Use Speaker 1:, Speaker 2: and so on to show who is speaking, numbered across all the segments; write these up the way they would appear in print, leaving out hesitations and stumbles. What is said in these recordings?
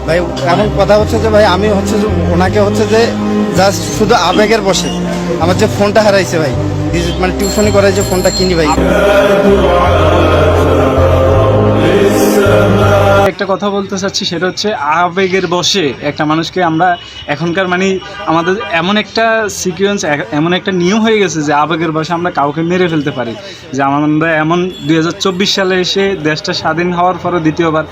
Speaker 1: ভাই এমন কথা হচ্ছে যে ভাই আমি হচ্ছে যে ওনাকে হচ্ছে যে জাস্ট শুধু আবেগের বসে আমার যে ফোনটা হারাইছে ভাই, মানে টিউশনি করে যে ফোনটা কিনি ভাই।
Speaker 2: একটা কথা বলতে চাচ্ছি, সেটা হচ্ছে আবেগের বশে একটা মানুষকে আমরা এখনকার মানে আমাদের এমন একটা সিকোয়েন্স, এমন একটা নিয়ম হয়ে গেছে যে আবেগের বশে আমরা কাউকে মেরে ফেলতে পারি। যে আমরা এমন 2024 সালে এসে দেশটা স্বাধীন হওয়ার পরে দ্বিতীয়বার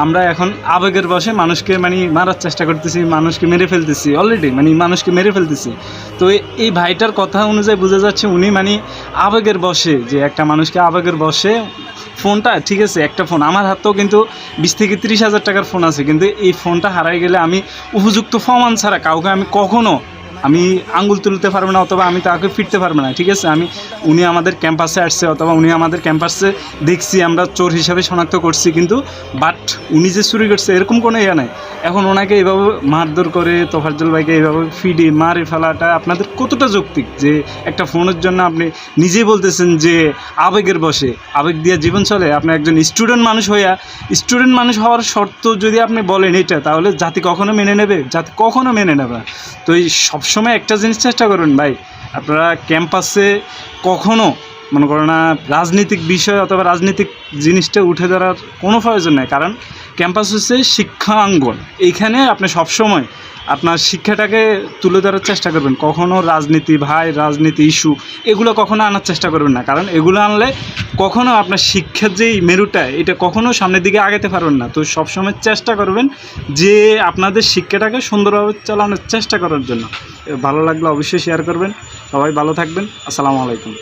Speaker 2: আমরা এখন আবেগের বশে মানুষকে মানে মারার চেষ্টা করতেছি, মানুষকে মেরে ফেলতেছি, অলরেডি মানে মানুষকে মেরে ফেলতেছি। তো এই ভাইটার কথা অনুযায়ী বোঝা যাচ্ছে উনি মানে আবেগের বশে, যে একটা মানুষকে আবেগের বশে ফোনটা, ঠিক আছে একটা ফোন আমার হাতেও কিন্তু 20 থেকে 30 হাজার টাকার ফোন আছে, কিন্তু এই ফোনটা হারাই গেলে আমি উপযুক্ত প্রমাণ ছাড়া কাউকে আমি কখনো আমি আঙ্গুল তুলতে পারবো না, অথবা আমি তাকে ফিরতে পারবো না। ঠিক আছে, উনি আমাদের ক্যাম্পাসে আসছে, অথবা উনি আমাদের ক্যাম্পাসে দেখছি, আমরা চোর হিসাবে শনাক্ত করছি, কিন্তু বাট উনি যে চুরি করছে এরকম কোনো ইয়ে নাই। এখন ওনাকে এইভাবে মারধর করে তোফাজ্জল ভাইকে এইভাবে ফিডে মারে ফেলাটা আপনাদের কতটা যৌক্তিক? যে একটা ফোনের জন্য আপনি নিজেই বলতেছেন যে আবেগের বশে, আবেগ দিয়ে জীবন চলে। আপনি একজন স্টুডেন্ট মানুষ হওয়ার শর্ত যদি আপনি বলেন এটা, তাহলে জাতি কখনো মেনে নেবে? জাতি কখনো মেনে নেবে না। তো এই সবসময় একটা জিনিস চেষ্টা করবেন ভাই, আপনারা ক্যাম্পাসে কখনো মনে করো না রাজনৈতিক বিষয় অথবা রাজনৈতিক জিনিসটা উঠে ধরার কোনো প্রয়োজন নেই। কারণ ক্যাম্পাস হচ্ছে শিক্ষাঙ্গন, এইখানে আপনি সবসময় আপনার শিক্ষাটাকে তুলে ধরার চেষ্টা করবেন। কখনও রাজনীতি রাজনীতি ইস্যু এগুলো কখনো আনার চেষ্টা করবেন না, কারণ এগুলো আনলে কখনো আপনার শিক্ষার যেই মেরুটা এটা কখনো সামনের দিকে আগাতে পারবেন না। তো সবসময় চেষ্টা করবেন যে আপনাদের শিক্ষাটাকে সুন্দরভাবে চালানোর চেষ্টা করার জন্য। ভালো লাগলে অবশ্যই শেয়ার করবেন। সবাই ভালো থাকবেন। আসসালামু আলাইকুম।